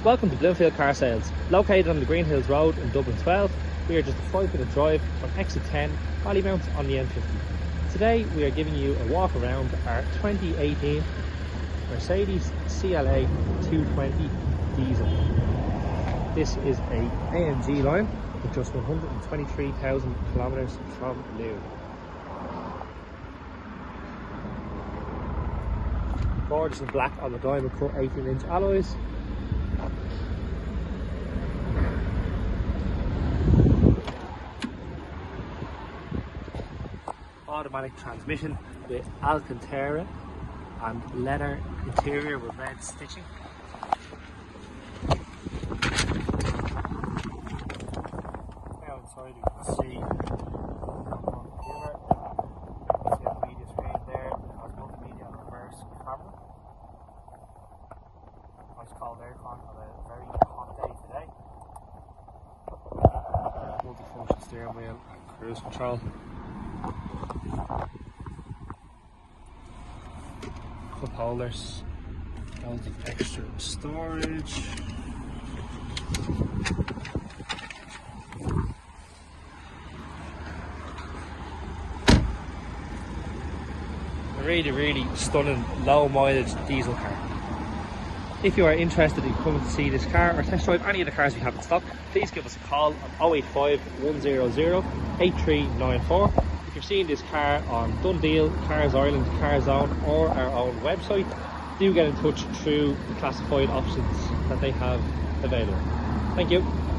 Welcome to Bloomfield Car Sales. Located on the Greenhills Road in Dublin 12, we are just a 5-minute drive from exit 10, Ballymount on the M50. Today we are giving you a walk around our 2018 Mercedes CLA200D diesel. This is a AMG line with just 123,000 kilometers from new. Gorgeous in black on the diamond cut 18-inch alloys. Automatic transmission with Alcantara and leather interior with red stitching. Now inside you can see the media screen there. It has multimedia and reverse camera. Nice cold aircon on a very hot day today. Multifunction steering wheel and cruise control. Cup holders, loads of extra storage. A really stunning low mileage diesel car. If you are interested in coming to see this car or test drive any of the cars we have in stock, please give us a call on 085 100 8394. If you're seeing this car on Done Deal, Cars Ireland, Carzone or our own website, do get in touch through the classified options that they have available. Thank you.